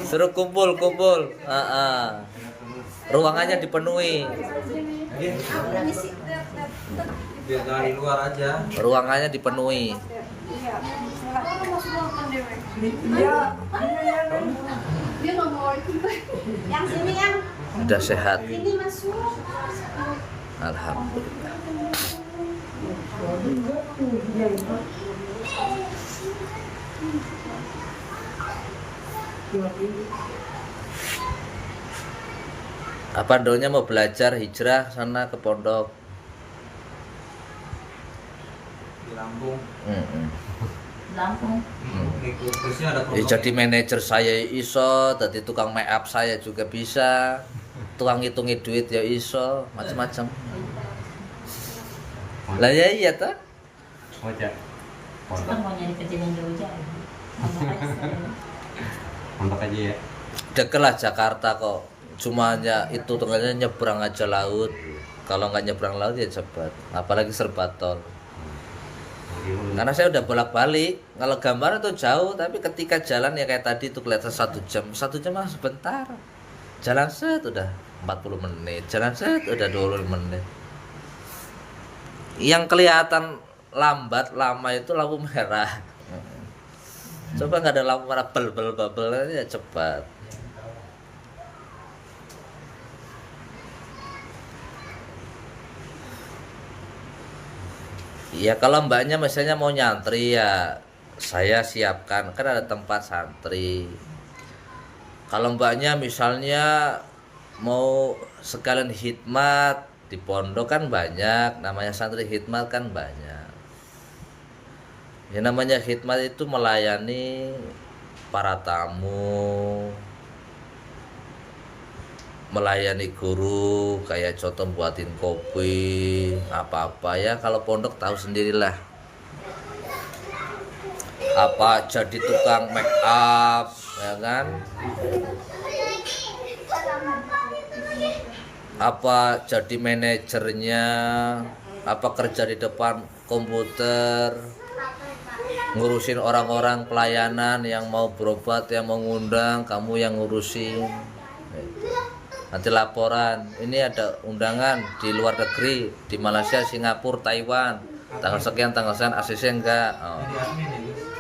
Suruh kumpul. Ruangannya dipenuhi. Biar jangan di luar aja. Ruangannya dipenuhi. Dia nggak mau yang sini yang Udah sehat. sini masuk. Alhamdulillah. Apa Donya mau belajar hijrah sana ke pondok? Di Lampung. Lampung. Ikut terusnya ada Ya, jadi manajer saya iso, jadi tukang make up saya juga bisa, tukang ngitungi duit ya iso, macam-macam. Lah ya iya ta? Ojek. Kita mau nyari kerja yang jauh-jauh. Kontak aja ya. Deket lah Jakarta kok. Cuma hanya itu tengahnya nyebrang aja laut. Kalau nggak nyebrang laut ya cepat. Apalagi serba tol. Karena saya udah bolak-balik. Kalau gambar itu jauh, tapi ketika jalan ya kayak tadi tuh kelihatan 1 jam. 1 jam mah sebentar. Jalan set udah 40 menit. Jalan set udah 20 menit. Yang kelihatan lambat lama itu lampu merah. Coba nggak ada lampu merah bel ya cepat. Ya kalau mbaknya misalnya mau nyantri ya saya siapkan, kan ada tempat santri. Kalau mbaknya misalnya mau sekalian khidmat di pondok kan banyak, namanya santri khidmat kan banyak. Ya namanya khidmat itu melayani para tamu, melayani guru, kayak contoh buatin kopi, apa-apa ya. Kalau pondok tahu sendirilah. Apa jadi tukang make up, ya kan? Apa jadi manajernya, apa kerja di depan komputer, ngurusin orang-orang pelayanan yang mau berobat, yang mau ngundang, kamu yang ngurusin. Nanti laporan, ini ada undangan di luar negeri, di Malaysia, Singapura, Taiwan, tanggal sekian ACC enggak? Oh.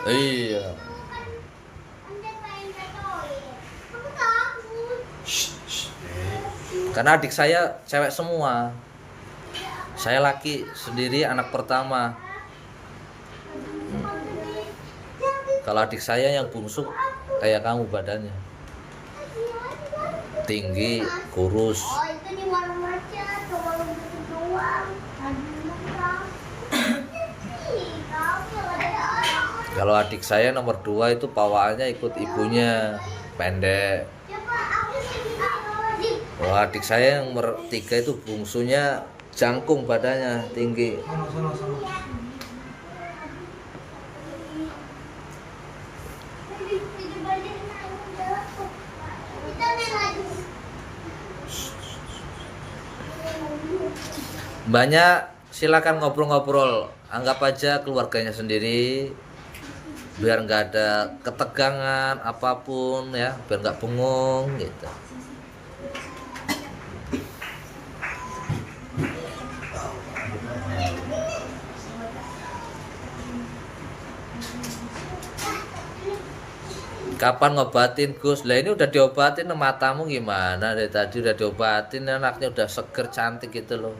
Iya. Karena adik saya cewek semua, saya laki sendiri, anak pertama. Kalau adik saya yang bungsu kayak kamu badannya, tinggi, kurus. Kalau adik saya nomor 2 itu pawaannya ikut ibunya, pendek. Kalau adik saya yang nomor 3 itu bungsunya jangkung badannya, tinggi. Banyak, silakan ngobrol-ngobrol, anggap aja keluarganya sendiri, biar nggak ada ketegangan apapun ya, biar nggak bengong gitu. Kapan ngobatin Gus? Lah ini udah diobatin, matamu gimana? Dari tadi udah diobatin, anaknya udah seger cantik gitu loh.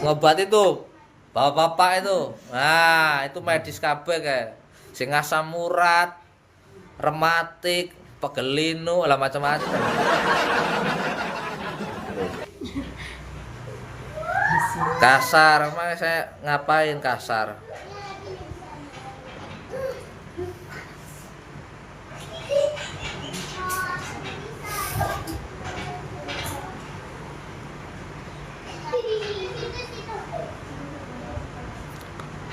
Ngobatin tuh bapak-bapak itu. Nah, itu medis kabeh kayak sing asam urat, rematik, pegelinu, lah macam-macam. Kasar, makanya saya ngapain kasar?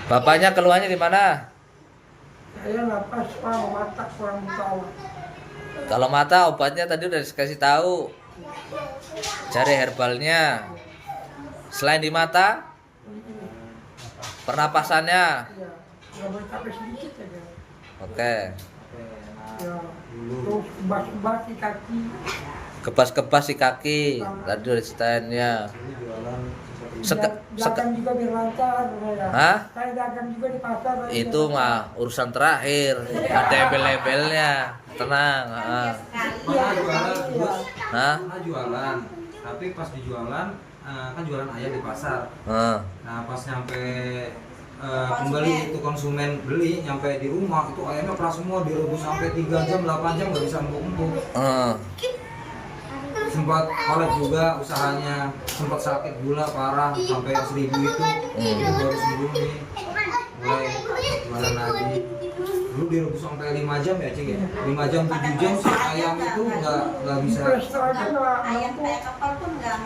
Bapaknya keluarnya di mana? Saya napas pang mata kurang tahu. Kalau mata obatnya tadi udah dikasih tahu. Cari herbalnya. Selain di mata, pernapasannya. Ya, nggak boleh capek sedikit aja. Oke. Ya, tuh kebas-kebas di kaki. Kebas-kebas di kaki. Tadi udah ceritain-nya. Ini jualan sesuatu. Dagang juga biar lancar saya. Hah? Saya dagang juga di pasar. Itu mah urusan terakhir. Ada embel-embelnya. Tenang. Pernah jualan terus, Hah? pernah jualan. Tapi pas di jualan, kan jualan ayam di pasar. Heeh. Nah pas nyampe pembeli itu konsumen beli nyampe di rumah itu ayamnya keras semua, direbus sampai 3 jam 8 jam nggak bisa empuk-empuk. Sempat kolek juga usahanya, sempat sakit gula parah sampai 1000 itu. Baru sembuh nih, mulai jualan lagi. Dulu direbus sampai 5 jam ya Cik ya, 5 jam 7 jam si ayam itu nggak bisa. Restoran juga. Ayam kayak kapal pun nggak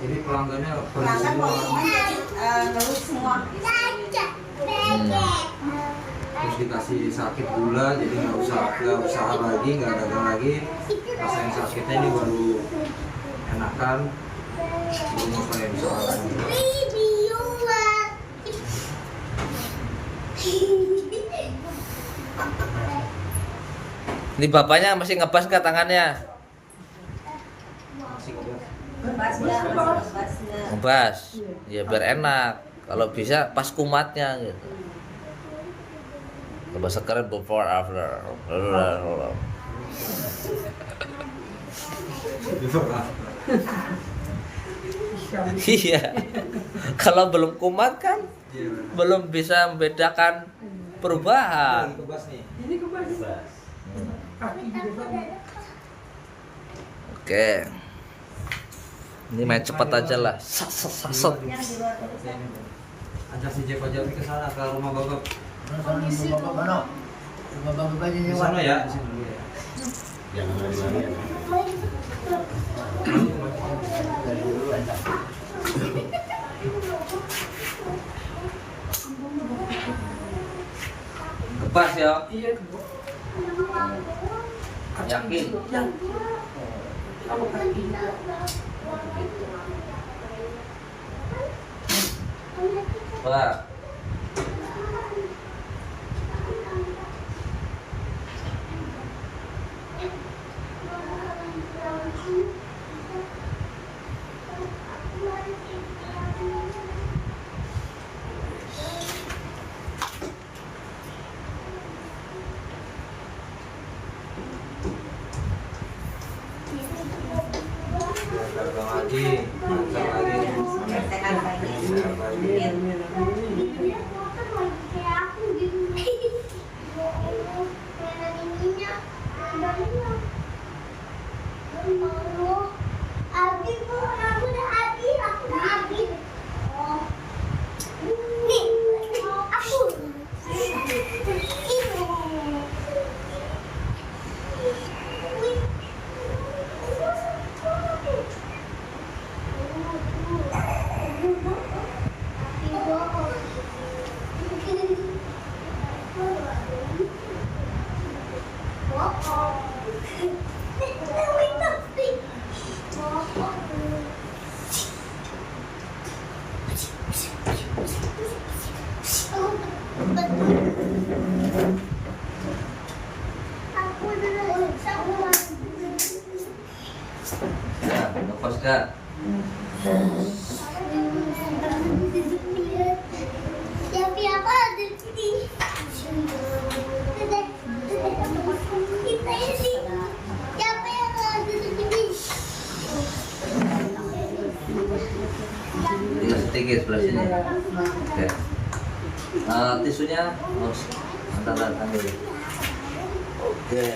Jadi pelanggannya pergi pelanggan semua. konsumen ngeluh semua. Terus dikasih sakit gula, jadi nggak usaha lagi, nggak dagang lagi. Rasain sakitnya ini baru enakan, baru mulai usaha lagi. Ini bapaknya masih ngebas nggak tangannya? Masih kebas. Bebas nggak? Bebas nggak? Ngebas. Ya biar enak. Kalau bisa pas kumatnya gitu. Bahasa keren before after. Iya. Kalau belum kumat kan Iya, benar. belum bisa membedakan perubahan. Lagi kebas nih. Ini kebas. Kaki juga sama. Oke. Ini main cepat aja lah. Sat. Yang di luar terus. Ajak si Jeko Jawi ke sana, ke rumah Bapak. Kondisi tuh. Di sana ya, di sini dulu ya. Ngebas ya. Iya. Yakin? Yang sama kaki. Pak. Dagang lagi, dagang lagi. Sehat lagi. Sehat lagi. Ya, ngebas gak? Siapa apa ada di sini? Kita ini siapa yang ada di sini? Tinggal sedikit sebelah sini. Oke. Tisunya harus antara tangan. Oke.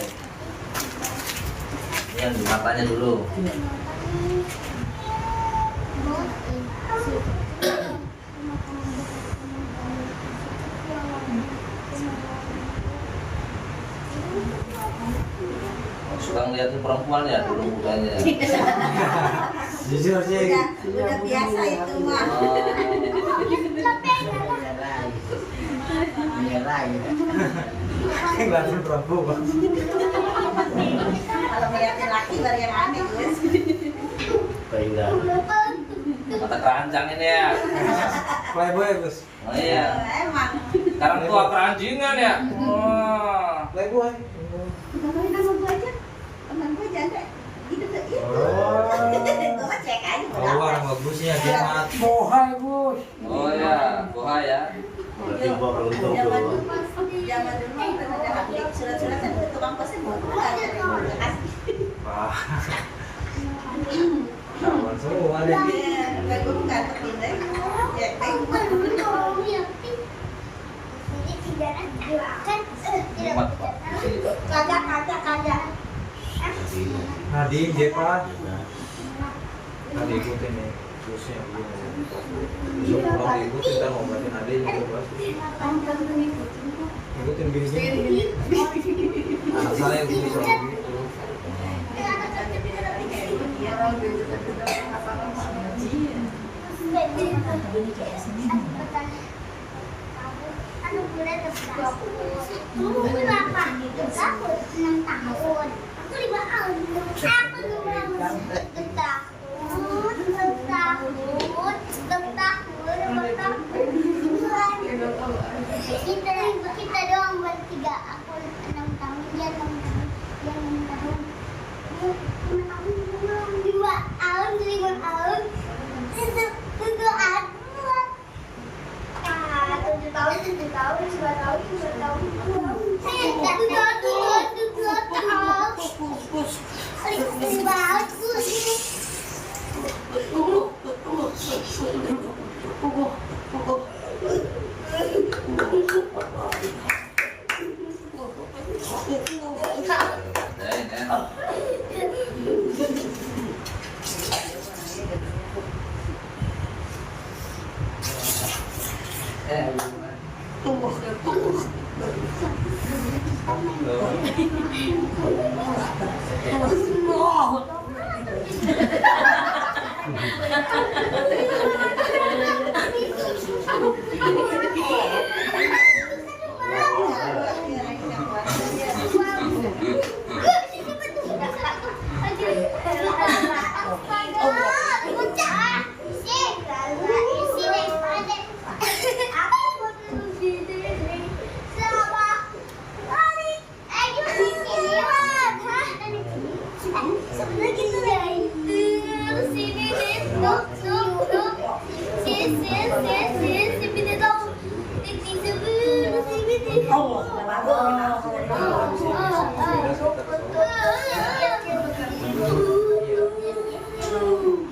Ini yang di matanya dulu. Suka ngeliatin perempuan ya dulu mukanya. Jujur sih. Udah biasa itu mah. Ngeliatin perempuan. Kalau ngeliatin laki baru yang aneh guys. Mata keranjang ini ya. Playboy Gus. Oh iya. Emang. Sekarang tua keranjingan ya. Wah. Playboy. Ngapain sama gua aja? Oh, orang bagusnya dia mati. Bohai Gus. Oh ya, boha ya. Berarti gua beruntung tuh. Zaman dulu kan ada update surat-suratan ke tukang pos buat Wah. Kawan semua deh. Empat, Pak. Kagak. Nadim, Jepa. Tadi ikutin nih. Terusnya besok pulang diikutin kan ngobatin adiknya juga. Ikutin gini-gini. Anak saya yang bisa begitu. Kamu berapa? Aku 6 tahun. Aku 5 tahun. Aku 6 tahun. Kita doang bertiga. Aku 6 tahun, dia 6 tahun, dia 6 tahun. 2 tahun, 5 tahun. Itu aku. 7 tahun, 9 tahun, 10 tahun. 1 tahun.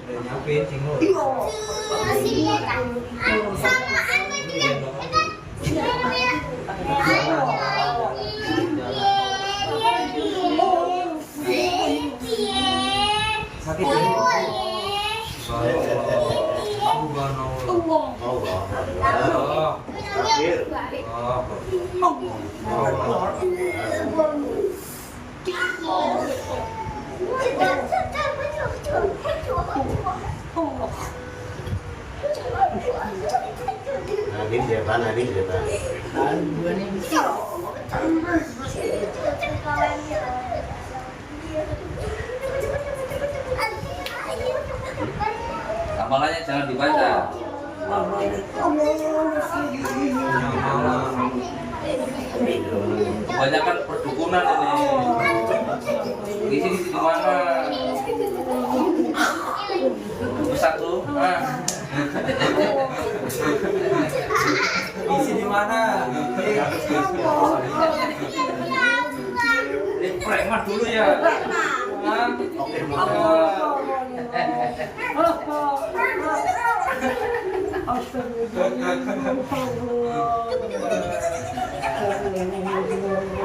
Udah nyampein cinglo. Sakit ya? Nadim Jepa. Amalannya jangan dibaca. Kebanyakan perdukunan ini. Di sini di mana? Satu. Isi di mana? Preman dulu ya.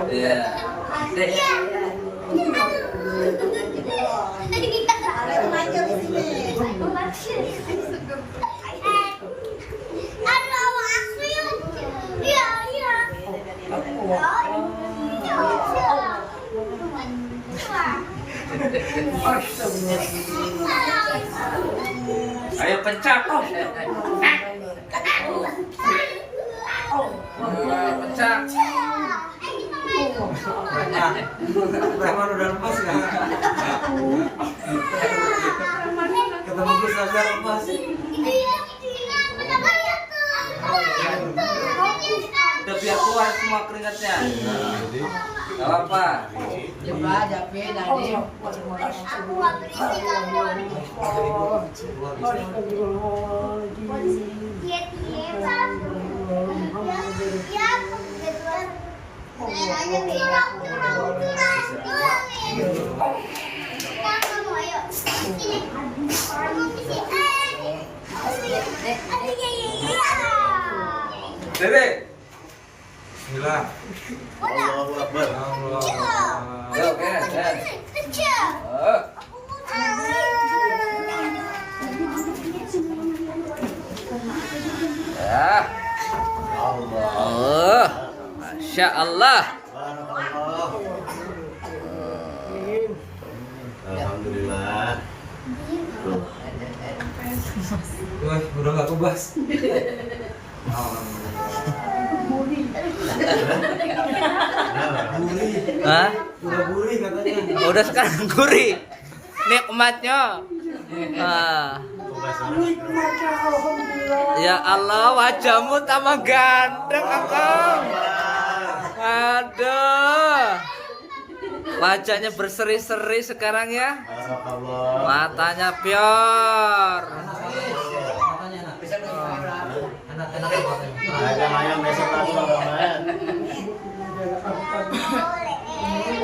Iya. Ayo pencak. Pencak. Preman udah lepas kan? Ketemu Gus aja lepas. Udah biar keluar semua keringatnya. Jadi Gak apa. Coba jape dari. Aku nggak berisik kamu. Dia tiap. Ya, curang. Kamu ayo. Sini. Kamu sini. Dede. Bismillah. Allahu Akbar. Yo, Ken. Ya. Allah. Masya Allah. Barakallah. Alhamdulillah. Wah, udah gak kebas. Gurih, Hah? udah gurih katanya. Udah sekarang gurih. Nikmatnya. Ah. Ya Allah, wajahmu tambah ganteng, Akang. Aduh. Wajahnya berseri-seri sekarang ya. Barakallah. Matanya pior. Matanya enak. Enak matanya. Ayam ayam besok lagi Bang.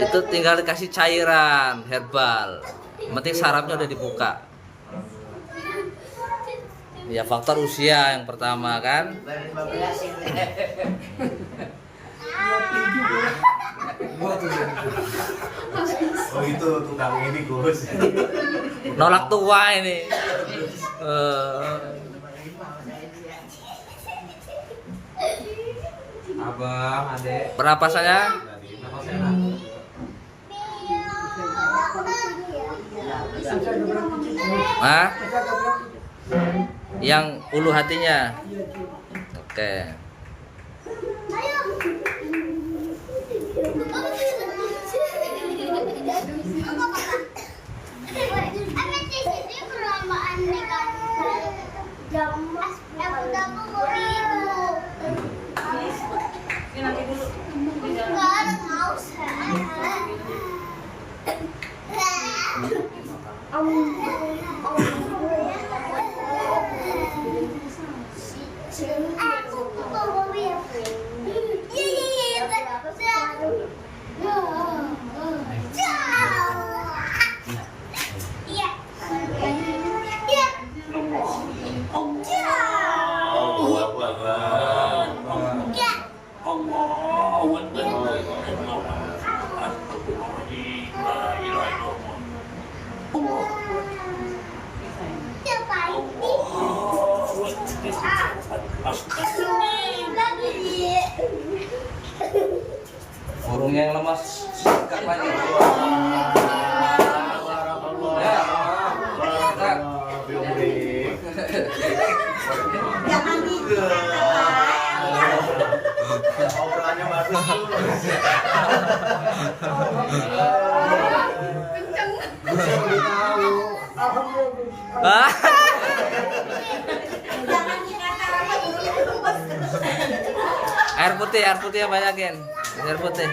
Itu tinggal dikasih cairan herbal. Yang penting sarafnya udah dibuka. Ya faktor usia yang pertama kan. Gua tuh. Oh itu tukang ini Gus. Nolak tua ini. Abang, adek. Berapa saya? Napas enak. Hah? Yang ulu hatinya. Oke. Allahu Akbar. Burung yang lemas kapan ya? Ya. Obrolannya bagus. Bisa tahu. Ah. Air putih yang banyakin. Air putih.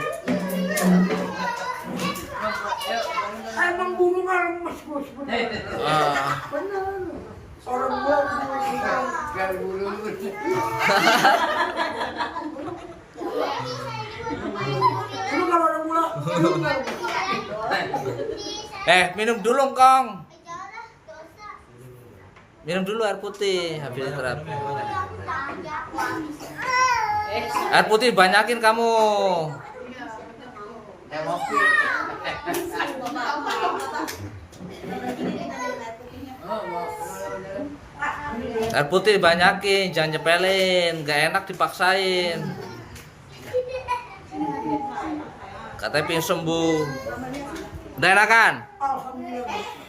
Emang bulu lemes bos. Ah. Benar. Orang gua Biar bulu. Lu kalau ada gula, Minum dulu, Kong. Minum dulu air putih habis terapi. Air putih banyakin kamu. Air putih banyakin, jangan nyepelin, gak enak dipaksain. Katanya pengen sembuh. Udah enakan?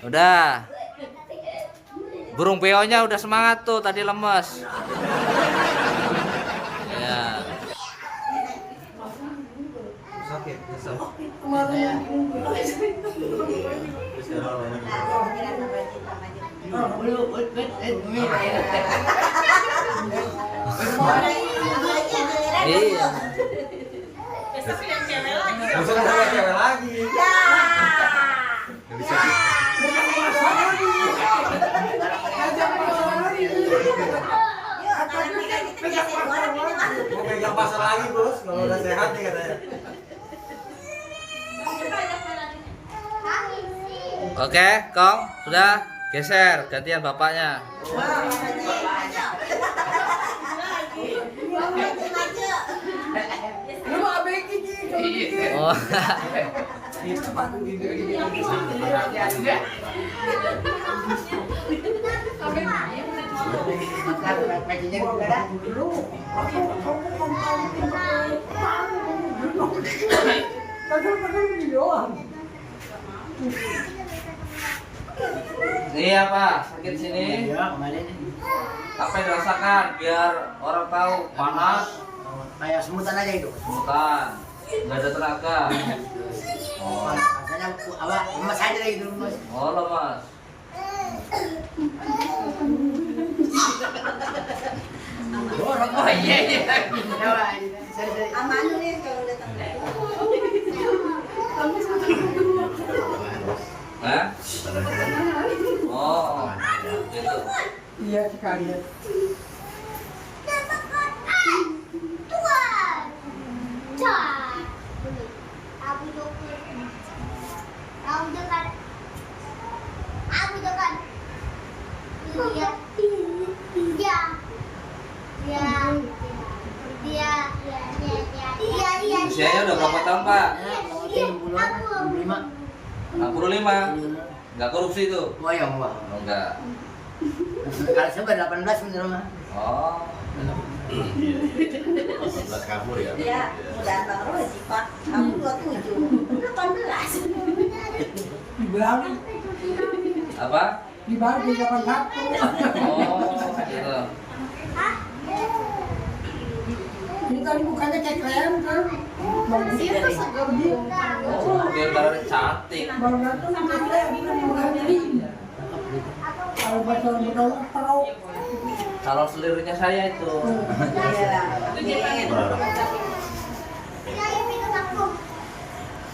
Udah. Burung peonya udah semangat tuh, tadi lemes. Ya. Sakit, nyesel. Iya. Besok kan sama cewek lagi. Mau pegang pasar lagi bos, kalau udah sehat nih katanya. Oke, Kong, sudah geser gantian bapaknya. Lu abeng gigi. Oh. Ini apa? Sakit sini? Iya, kemarin Apa yang dirasakan? Biar orang tahu panas, kayak semutan aja itu. semutan, nggak ada tenaga. Oh, Rasanya awak lemas aja lagi itu mas. oh lemas. Oh iya iya. Aman nih kalau datang. Hah? Oh, gitu. Iya sekali. Usianya udah berapa tahun, Pak? 65. 65. Nggak korupsi tuh? Wah yang wah. Oh, enggak. Kalau saya 18 bener mah. Oh. 11 kabur ya. Iya, mudah banget sih Pak. Kamu 27, 18. Di Bali, Apa? di Bali 81. Oh, gitu. Ini tadi bukannya kayak keren kan? Itu segembung. Oh, dia barang cantik. Baru datang kayak keren, kan menghadiri. Kalau bahasa betul perau. Calon selirnya saya itu. Iya.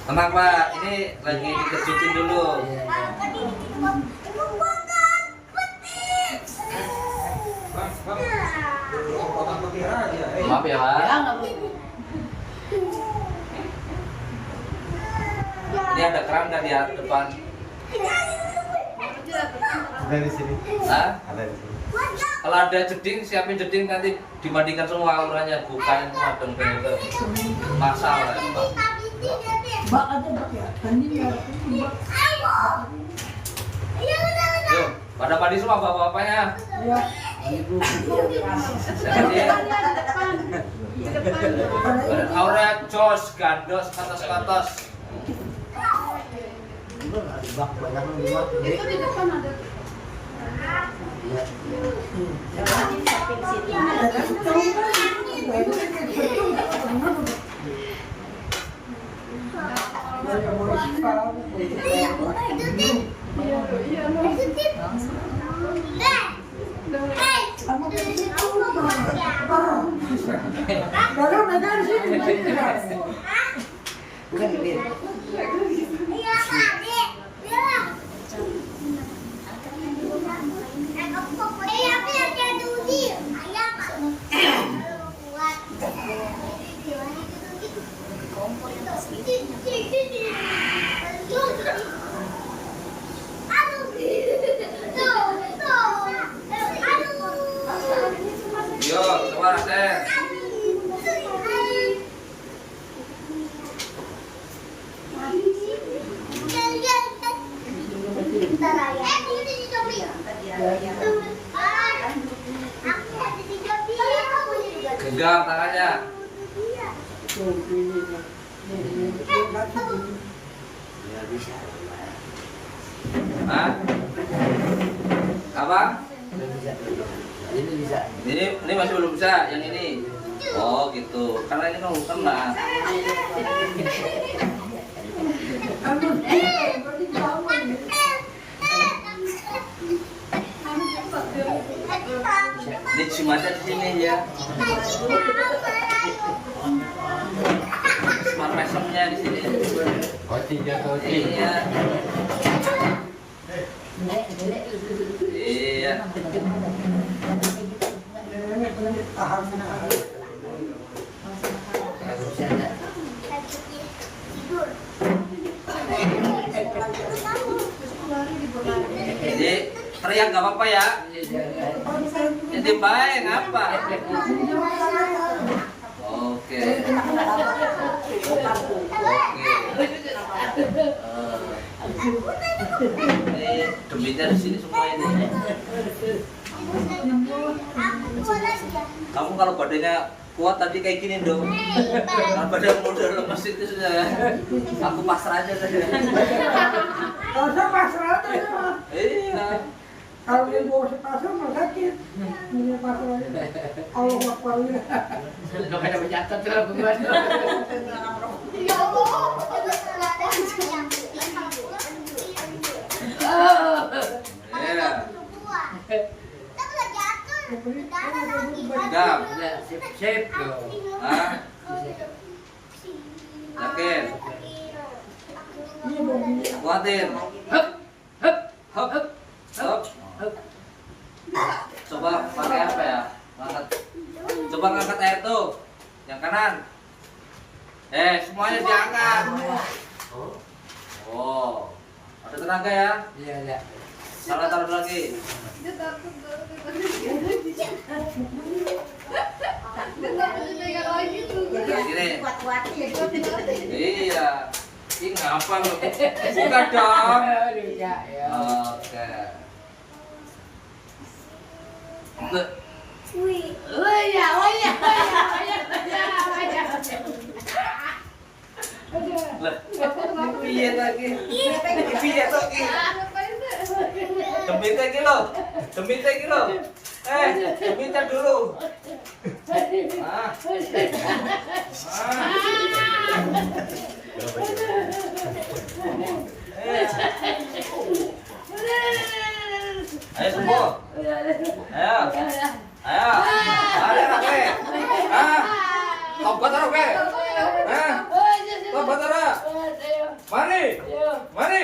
Tenang, Pak. Ini lagi dikejutin dulu. Bang, potong petir aja. Maaf ya, Pak. Ya enggak boleh. Ini ada keran nggak di depan? Ada di sini. Hah? Ada di sini. Kalau ada jeding, siapin jeding nanti dimandikan semua auranya, bukain semua dong itu. Masalah ya, Pak. Bak aja bak ya. Tadi ya. Bak. Yuk, pada padi semua bapak-bapaknya. Ya. Jadi, aura jos, gandos, ke atas. Itu enggak di bak banyak di bak. Jadi Itu di depan ada. Baru negara sini. bukan gede. Yo, suara saya. Genggam tangannya. Ya bisa. Hah? Apa? Ini bisa. Ini bisa. Ini masih belum bisa, yang ini. Oh gitu, karena ini kan belum kena. Ini musim ada di sini ya. Smart mesomnya di sini. Iya. Iya. Jadi teriak nggak apa-apa ya. Jadi baik ngapa? Oke. Ini deminya di sini semua ini. Kamu kalau badannya kuat tadi kayak gini dong. Kalau badan model lemes itu sudah. Aku pasrah aja tadi. Kalau saya pasrah aja. Iya. Kalau yang bawa sepasang mah sakit. Ini pasrah aja. Allah Akbarnya. Lo kada mencatat lah bukan. Iya. Gam. Sip. Ah, yakin. Kuatin. Hop. Coba pakai apa ya? Angkat. Coba ngangkat air tuh. Yang kanan. Semuanya diangkat. Oh. Ada tenaga ya? Iya. Salah taruh lagi. Gini. Iya. Ini ngapa lo? Buka dong. Oke. Lah, piye lagi? Piye lagi? Demite iki lho. Demite dulu. Ah. Ayo semua. Ayo. Ada apa? Tobat apa? Tobat apa? Mari. Mari.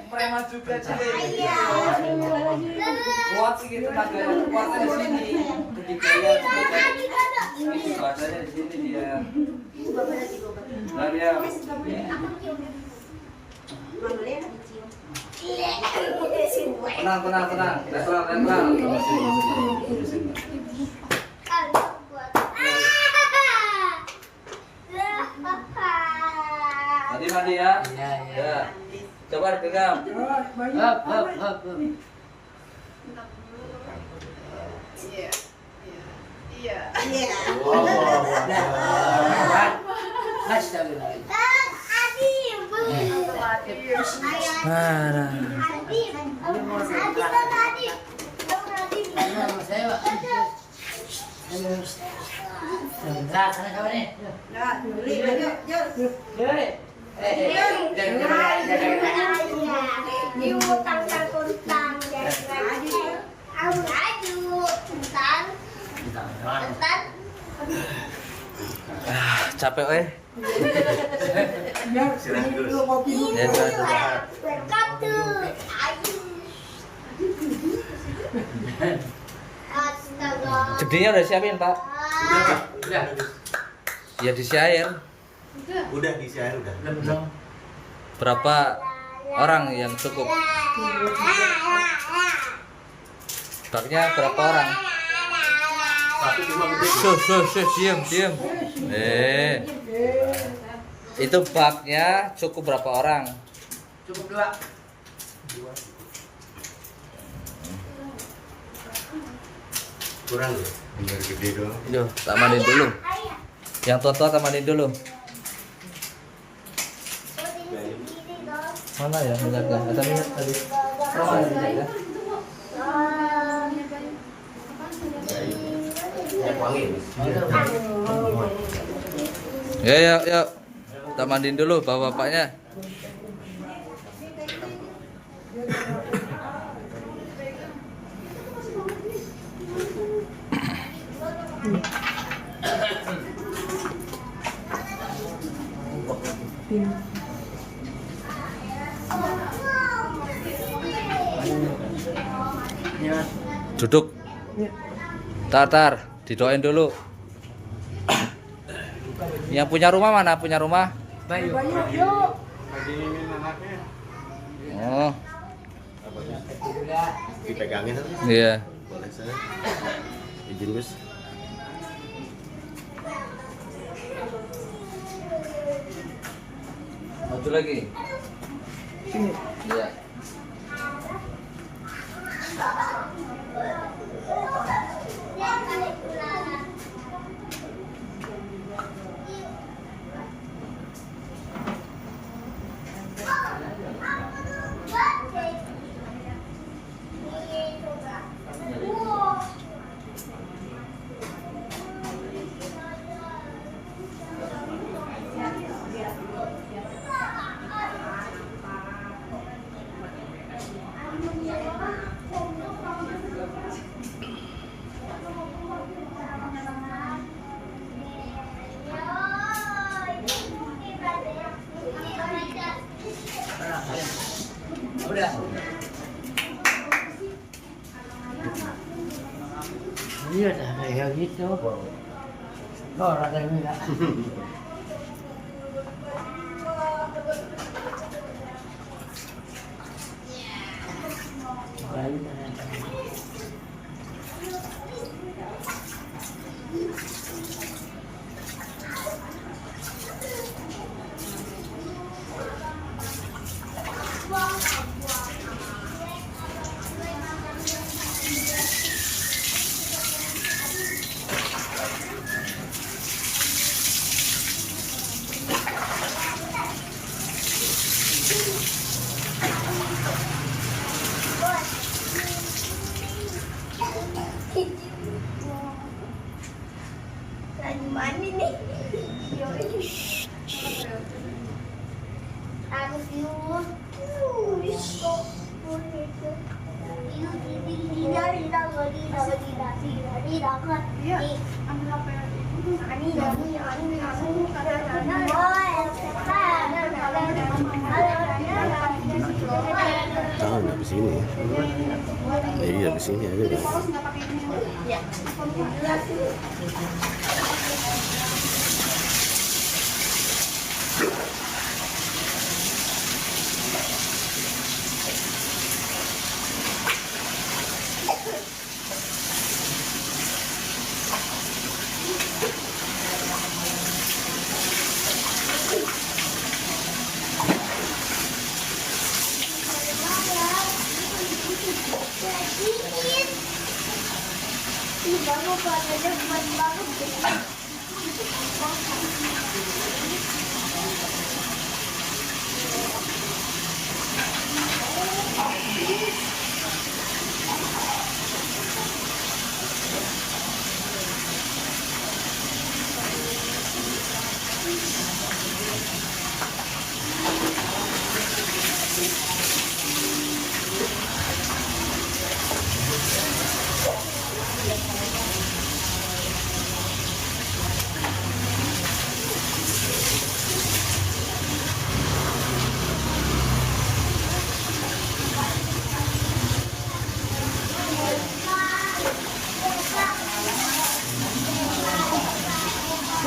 Preman juga sih. Kuat sih gitu naganya, kuatnya di sini. Ketiganya itu badannya di sini dia. Nah dia. Tenang. Netral. Mandi ya. Ya. Coba dipegang. Hop. Iya. Capek eh. Gedenya udah siapin Pak? Udah. Ya diisi air. Udah diisi air udah. Berapa orang yang cukup? Baknya berapa orang? Satu cuma gede. Diam. Itu baknya cukup berapa orang? Cukup 2. Kurang ya? Biar gede doang. Yo, tak mandiin dulu. Yang tua-tua tak mandiin dulu. Mana ya minyaknya? Ada minyak tadi. Oh, ada minyak ya. wangi. Ya, yuk, yuk. Kita mandiin dulu bapak-bapaknya. Duduk. Tar, didoain dulu. Yang punya rumah mana? Punya rumah? Bayu. Oh, Dipegangin kan? iya. Boleh saya. Izin Gus. Maju lagi. Iya. Udah. Iya dah kayak gitu. Oh, rada enggak. Lagi mandi nih. Harus yuk. Tahu habis ini ya. Iya habis ini aja deh. Baru badannya kuat banget deh.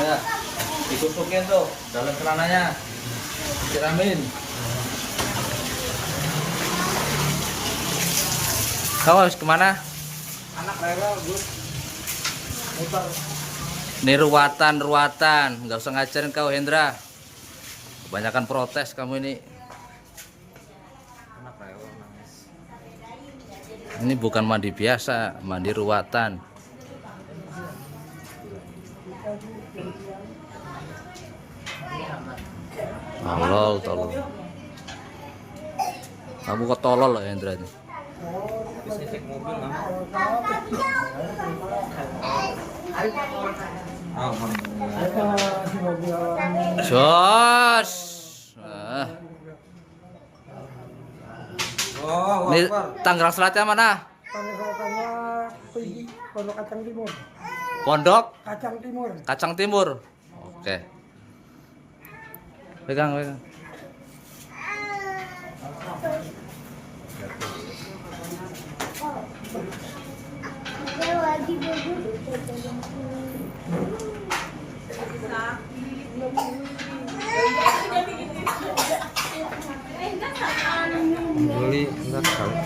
Ya, dikusukin tuh dalam celananya, siramin. Kau harus kemana? Anak rewel, Gus. Muter. Ini ruatan, nggak usah ngajarin kau Hendra. Kebanyakan protes kamu ini. Anak rewel nangis. Ini bukan mandi biasa, mandi ruatan. Tolol. Kamu kok tolol loh Hendra ini. Habis ngecek mobil nggak mau. Alhamdulillah. Ada semoga Jos. Oh, Ini Akbar. Tangerang Selatan mana? pengetahuannya pergi Pondok Kacang Timur. Pondok Kacang Timur. Kacang Timur. Oke. Pegang. Dia lagi bagus. Beli enggak sekali.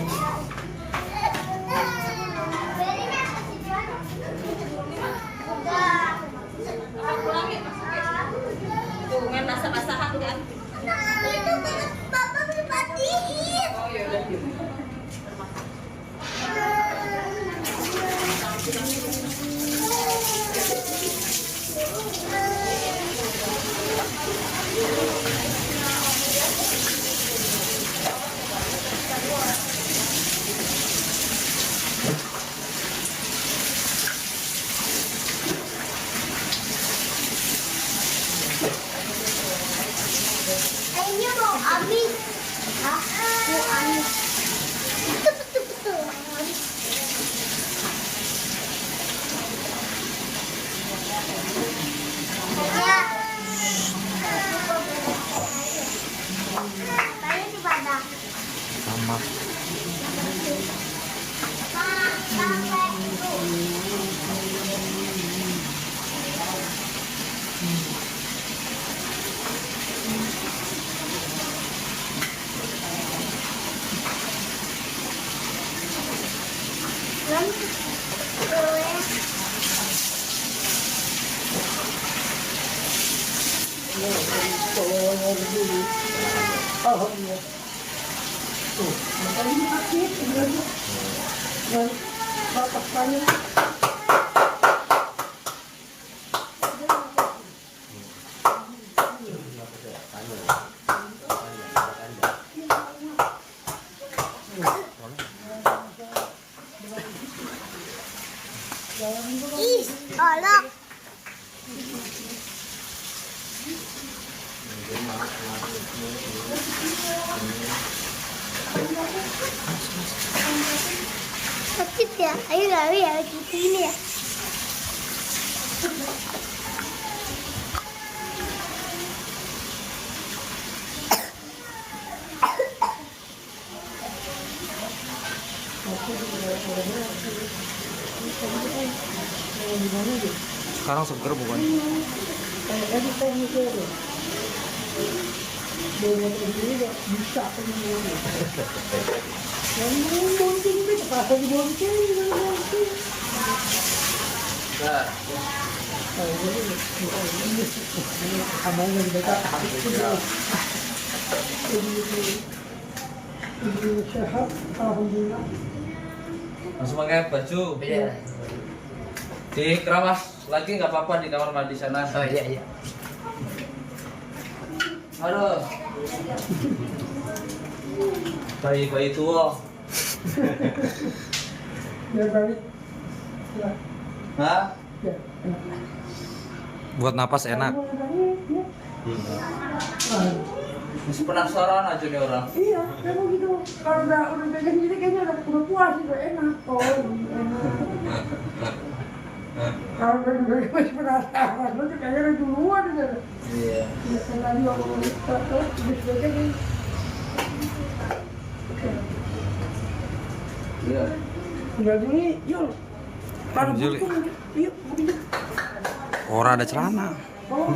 Tuh kan basah-basahan kan. Itu kan Papa dimatiin. Oh ya udah. Kayaknya mau habis. Hah? Mau habis. Betul. Ya. Tanya di mana? Sama. Alhamdulillah. Tuh, makanya ini sakit. Dan bapak saya Ih, olok. Sakit ya? Ayo lari ya, gitu ini ya. Sekarang seger bukan? kayak kita gitu deh. Bawa ini nggak bisa penyembuhan. Yang bonting itu pasal di bonting. Amalnya mereka ini sehat, alhamdulillah. Langsung pakai baju. Iya. Di keramas lagi nggak apa-apa di kamar mandi sana. Oh iya. Aduh. Bayi tua. Ya balik. Ya, Hah? ya. Buat napas enak. Masih penasaran aja nih orang. Iya, memang gitu. Kalau udah pegang gini kayaknya udah puas, udah enak. Oh, enak. Kalau udah masih penasaran, lu tuh kayaknya udah duluan udah. Iya. Ya, kan tadi waktu habis pegang ini. Iya. Tinggal dulu, yuk. Kalau Juli. butuh, yuk, begitu. Orang ada celana. Oh.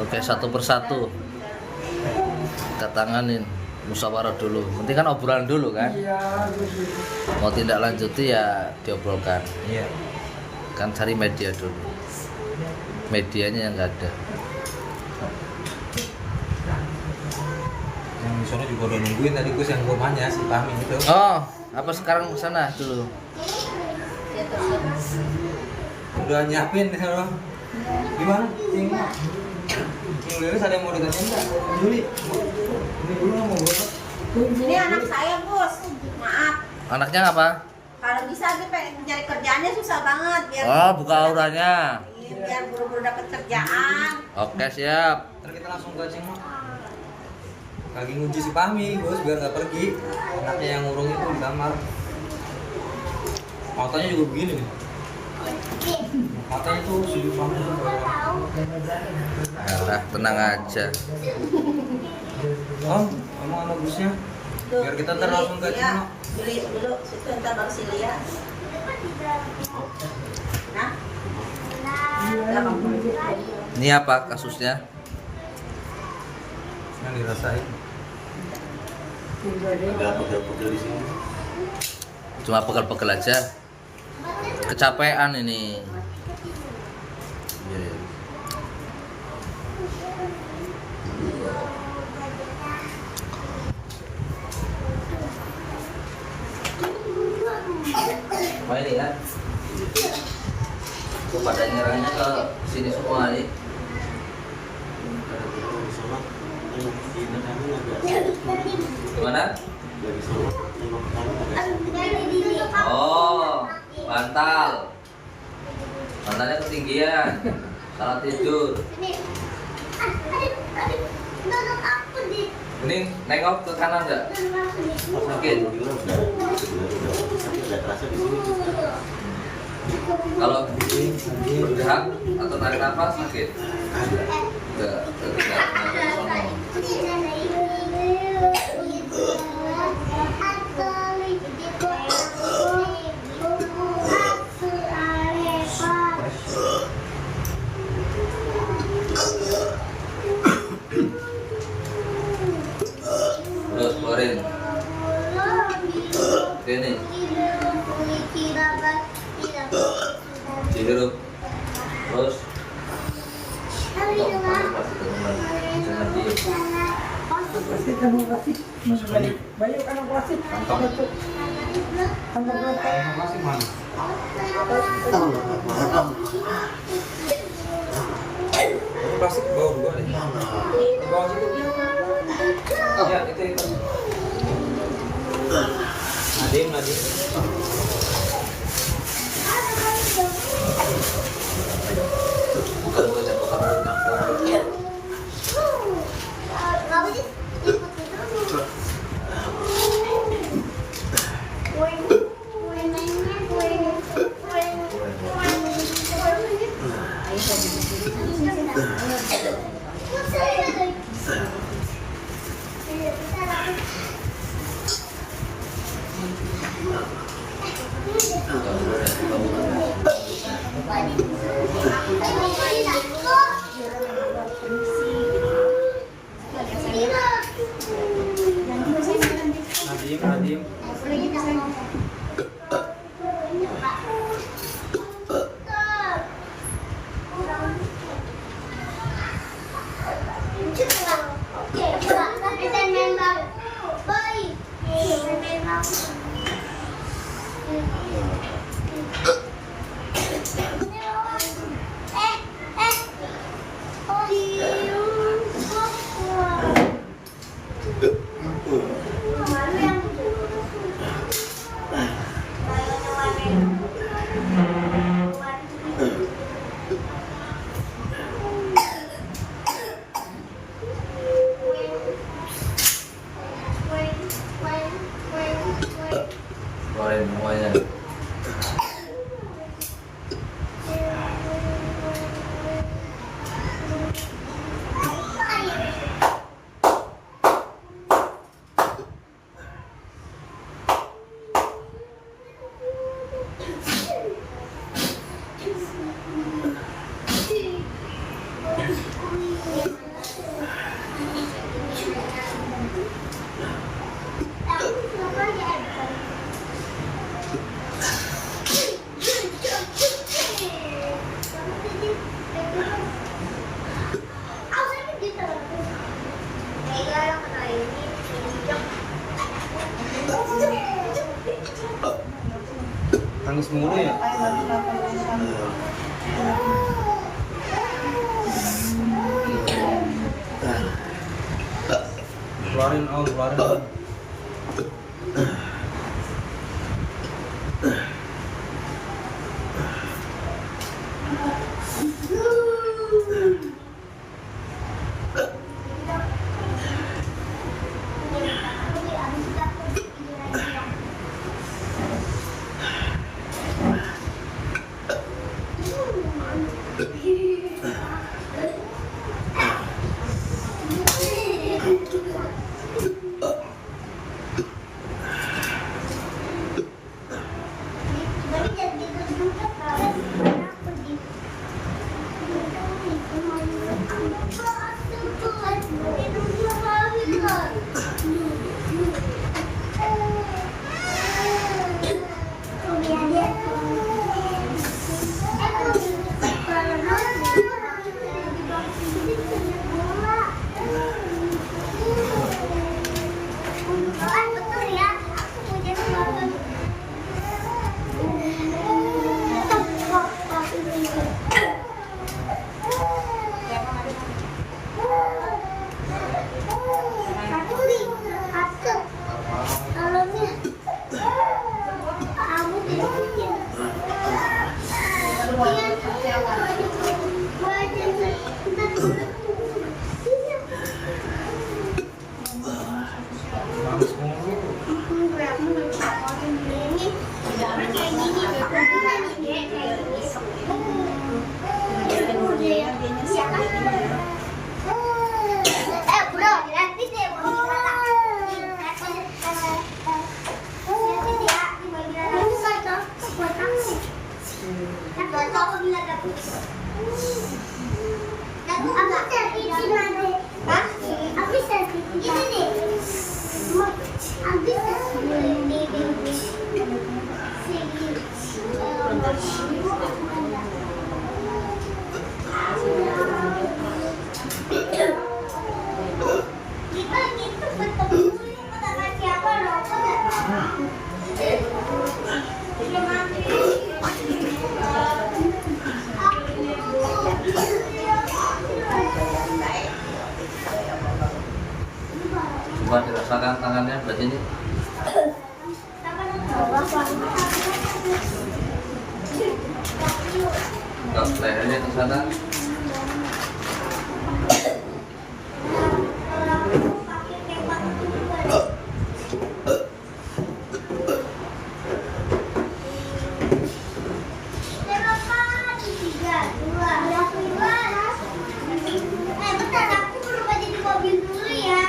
Oke, satu persatu. Kita tanganin, musyawarah dulu. Penting kan obrolan dulu kan. Iya, gitu. Mau tindak lanjuti ya diobrolkan. Iya. Kan cari media dulu. Medianya yang nggak ada. Yang di sana juga udah nungguin tadi Gus yang rumahnya si Pami itu. Oh, apa sekarang sana dulu? Udah nyiapin ya loh. Gimana? Tinggal. Lilis ada yang mau ditanyain nggak? Juli. Ini dulu mau buat. Ini anak saya, Bos. Maaf. Anaknya apa? Kalau bisa dia pengen cari kerjaannya susah banget biar Oh, buka auranya. Iya, biar buru-buru dapat kerjaan. Oke, siap. Ntar kita langsung ke Ceng. Lagi ngunci si Pami, bos, biar nggak pergi. Anaknya yang ngurung itu di kamar. Matanya juga begini nih. Matanya tuh si Pami tuh Alah, tenang aja. Om, kamu sama busnya? Biar kita ntar langsung ke Ceng. Beli dulu, situ ntar baru si Lia. Nah, Ini apa kasusnya? Yang dirasain. Ada pegel-pegel di sini. Cuma pegel-pegel aja. Kecapean ini. Iya. Oh ini kan? Pada nyerangnya ke sini semua nih. Gimana? Oh, bantal. Bantalnya ketinggian. Salah tidur. Ini nengok ke kanan nggak? Sakit. Kalau bergerak atau tarik nafas sakit? Enggak. Terus keluarin. Oke nih. Dihirup. Terus. Jangan diem. Plastik kamu plastik. Bayu kamu plastik. Kamu plastik. Terima kasih, Man. Plastik bawa dua deh. Bawa situ. Ya, itu. Nadim. Bukan aja bukan. Nadim. Keluarin semuanya. Tangis mulu ya? Keluarin. Betul ya, aku punya sekolah. Bagus mulu. Bro, nanti deh mau kita gitu bertemu sama siapa loh? Coba dirasakan tangannya berarti ini. Kok lehernya ke sana. Bentar, aku berubah jadi mobil dulu ya.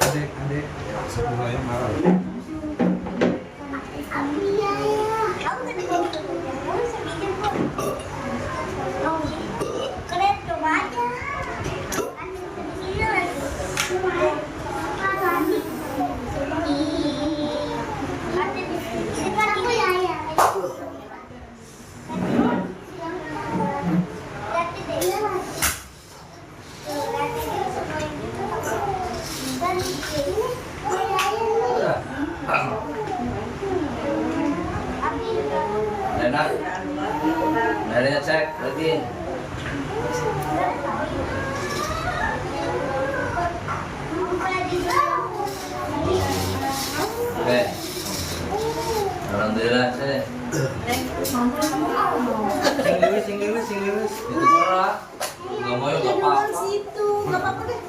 Adek, sebenarnya marah. Keren coba aja. Enak. Akhirnya cek lagi. Oke. Alhamdulillah sih. Sing lewis. Itu suara. Nggak mau ya nggak apa-apa. Situ, nggak apa-apa deh.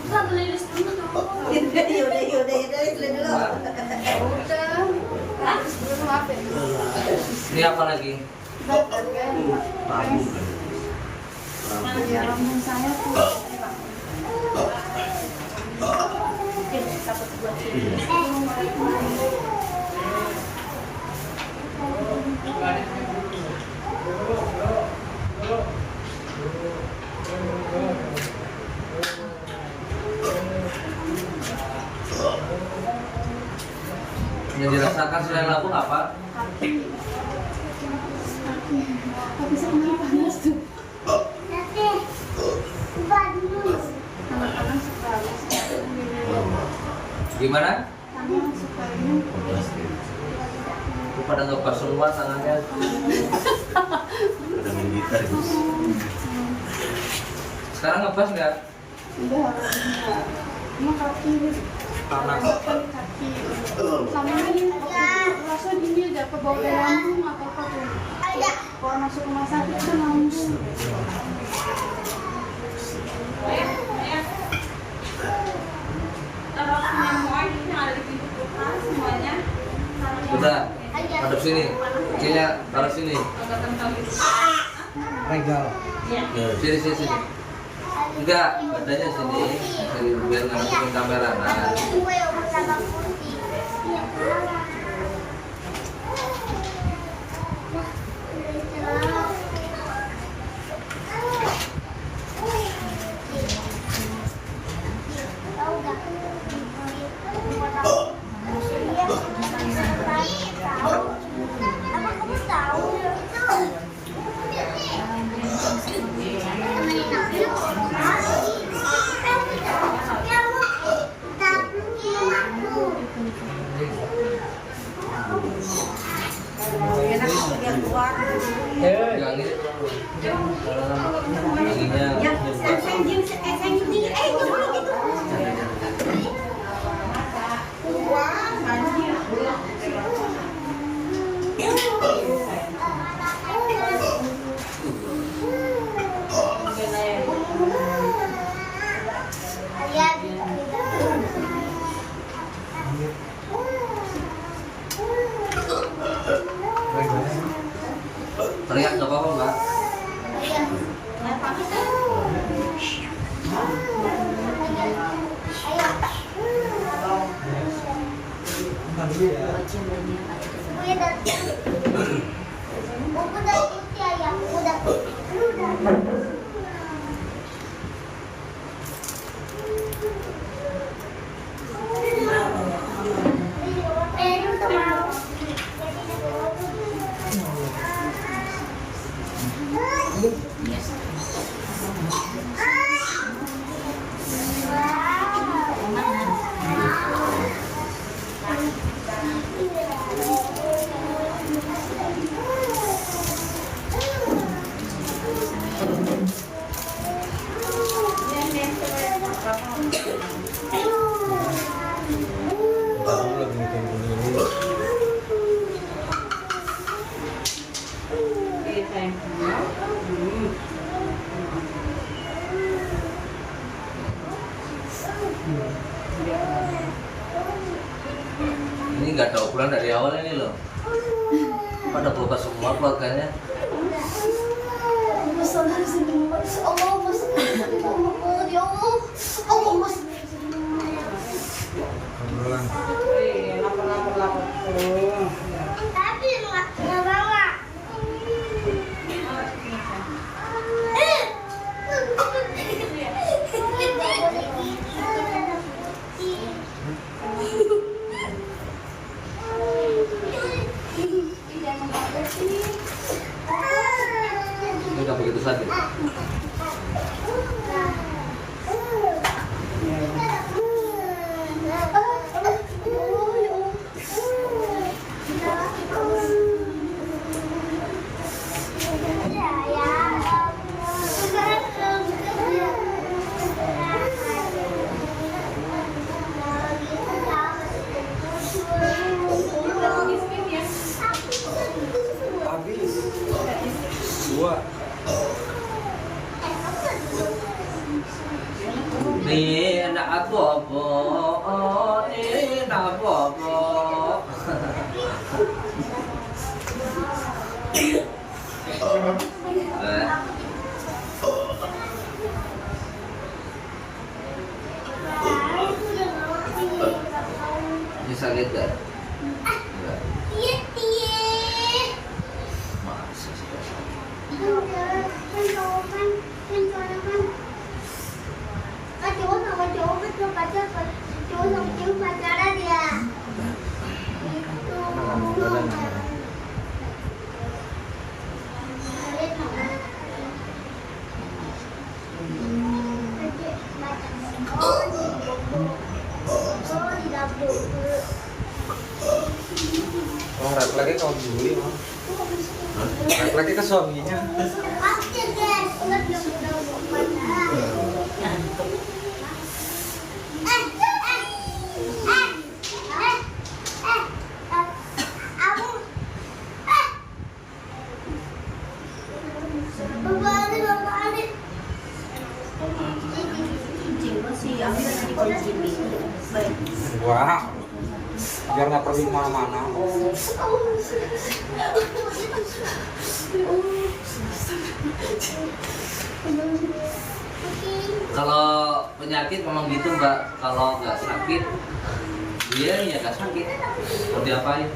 Nggak boleh di situ tuh. Yaudah, lihat dulu. Ini apa lagi? Yang dirasakan selain Lampung apa? Tapi sama panas tuh. Nanti Bandung. Panas sekali. Gimana? Tangan suka ini. Lu pada ngepas semua tangannya. Ada main gitar gitu. Sekarang ngepas nggak? Udah harusnya. Emang kaki Panas. kaki. Sama ini rasa ini udah ke bawah lambung atau apa tuh? Ada. Kalau masuk rumah sakit tuh nangis. Udah. Hadap sini. Kakinya taruh sini. Regal. Sini sini sini. Enggak, badannya sini. Sini biar ngadepin kamera. Nah. Gue yang warna putih. Iya. Tahu nggak? Tahu. Apa kamu tahu itu? Enak dia keluar. Pegangin. Peganginnya. Wah, banjir. Teriak nggak apa-apa mbak. Bukan dulu ya. Udah putih ayam, udah putih. Kamu lagi ngitung dulu. Ini nggak ada obrolan dari awal ini loh. Pada berubah semua keluarganya. Masalah semua, Allah masalah ya Allah, Allah masalah. Obrolan. Tapi nggak bawa. Ini nggak begitu sakit. Habis. Dua. Ini nak apa-apa, ini nak apa-apa. Ini sakit gak? Enggak. Masa sih gak sakit? Cowok sama cowok pacaran ya. Emang refleksnya kalau dibully mah. Refleksnya ke suaminya. Pasti guys, udah Wah, biar nggak pergi kemana-mana. Kalau penyakit memang gitu Mbak, kalau nggak sakit dia ya nggak sakit, mau diapain?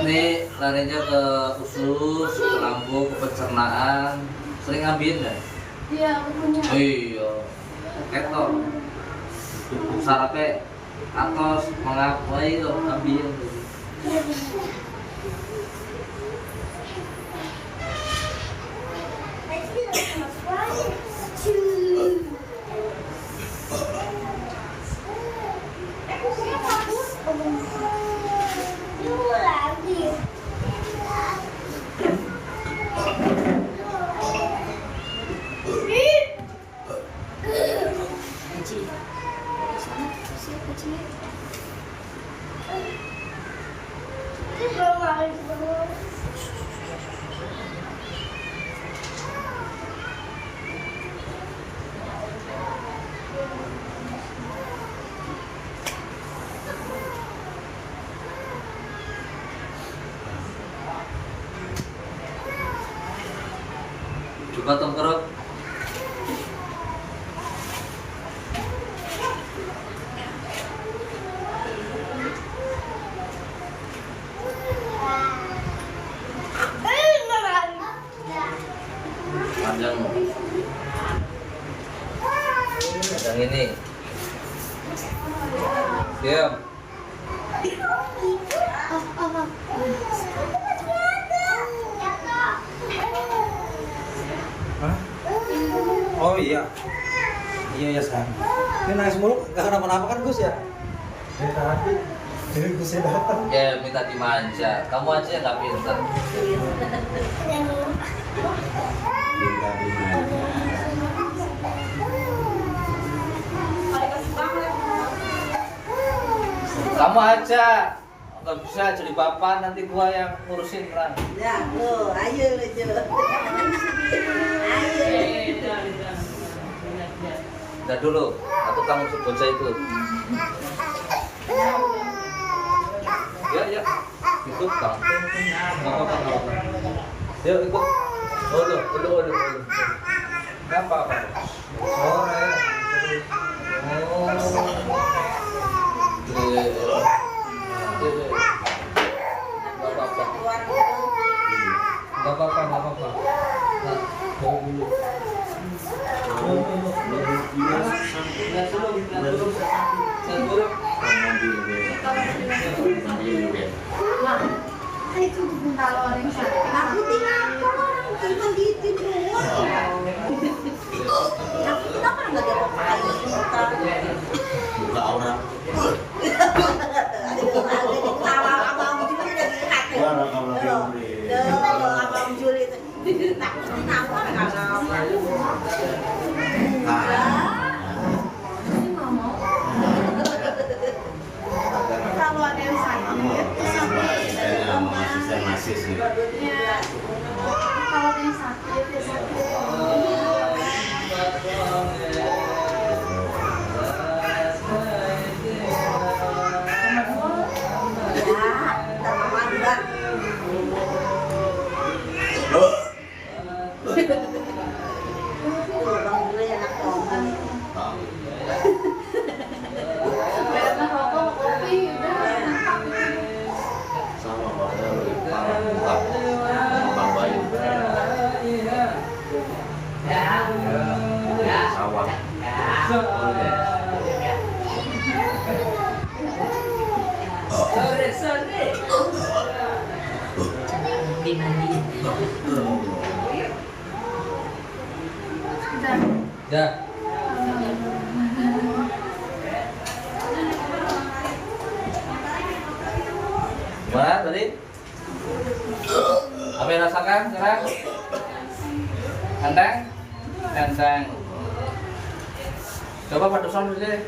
Ini larinya ke usus, ke lambung, ke pencernaan, sering ngambilin nggak? Iya, aku punya. Oh iya, ketok, sarapnya atos, mengapai itu ngambil. Coba tengkerok. Panjang. Yang ini. Diam. Hah? Oh iya. Iya ya sayang. Ini nangis mulu, gak kenapa-napa kan Gus ya? Dari tadi, jadi Gusnya datang. Ya minta dimanja. Kamu aja yang nggak pinter. Kamu aja nggak bisa jadi bapak, nanti gua yang ngurusin kan. Ya, lo, ayo lo, ayo. Udah dulu, aku tanggung si bocah itu. Ya, ikut kang. Nggak apa-apa. Yuk ikut. Udah. Apa? Sore. Oh. Gak apa-apa. Nah, bawa dulu. Aku tinggal orang bukan gitu doang. Aku kenapa nggak ada apa-apa? Buka aura. Abang Juli udah dikat. Abang Juli itu. Kenapa kalau ada yang sakit, kalau ada yang sakit, ya sakit. Sama makanya lebih parah buka Bang Bayu. Sawah. Dimandiin. Dah. Coba rasakan sekarang. Enteng? Enteng. Coba Pak Dusan dulu deh.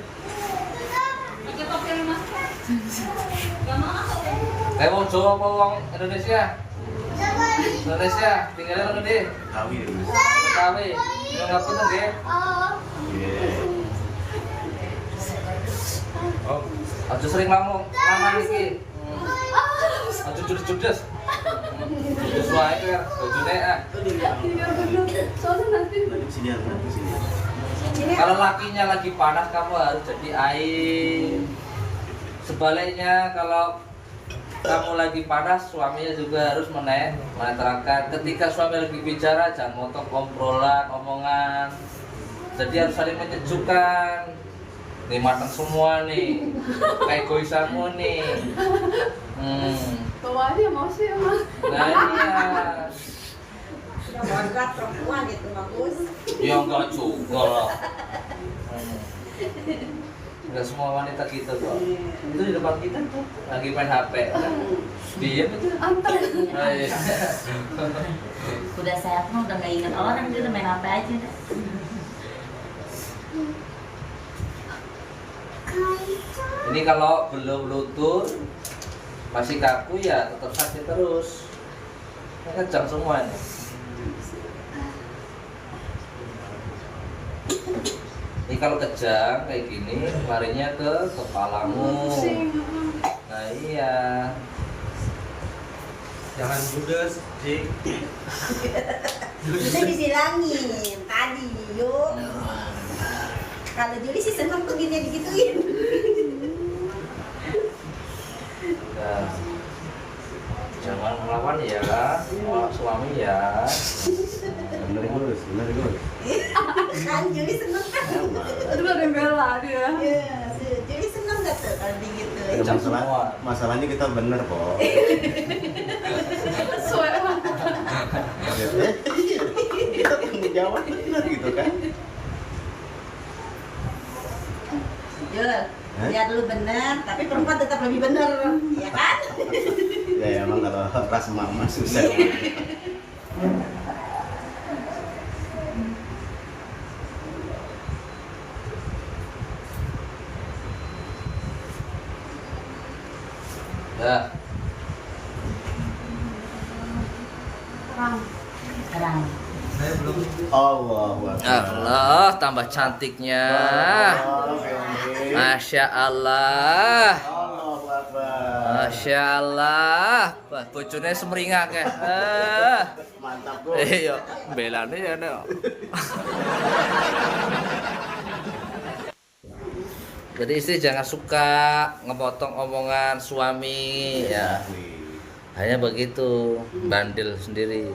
Wong Jawa apa wong Indonesia? Indonesia, tinggalnya mana deh? Kawi dulu. Kawi, yang nggak punya deh. Oh, aja sering lama iki. Aja judes-judes. Judes wae kan, bojone ah. Soalnya nanti Sini ya, sini. Kalau lakinya lagi panas kamu harus jadi air. Sebaliknya kalau kamu lagi panas, suaminya juga harus menetralkan. Ketika suami lagi bicara, jangan motong obrolan, omongan. Jadi harus saling menyejukkan. Nih matang semua nih, kayak egoisanmu nih. bawa aja mau sih emang. Nah iya. Warga perempuan itu bagus. Ya enggak juga lah. Enggak semua wanita gitu kok. Itu di depan kita tuh lagi main HP. Diam itu. Antar. Oh, iya. Udah sehat mah udah nggak inget orang, dia udah main HP aja dah. Ini kalau belum luntur masih kaku ya tetap sakit terus. Ini kejang semua ini. Ini kalau kejang kayak gini larinya ke kepalamu. Nah iya. Jangan judes, Cik. Kita disilangin tadi, yuk. Kalau Juli sih seneng tuh gini digituin. Nah, jangan melawan ya, suami ya. Bener Gus, bener Gus. Kan Juli seneng kan? Aduh ada yang bela dia. Iya, Juli seneng gak tuh kalau digituin? Jangan semua. Masalahnya kita bener kok. Sesuai emang. Kita tanggung jawab bener gitu kan. Jul, lihat dulu bener, tapi perempuan tetap lebih bener, ya kan? Ya emang kalau ras mama susah. Ya. Sekarang Saya belum. Allah. Allah, tambah cantiknya. Masya Allah. Masya Allah. Wah, bojone semringak ya. Mantap Gus. Iya, belane ya nek. Jadi istri jangan suka ngepotong omongan suami ya. Hanya begitu, bandel sendiri.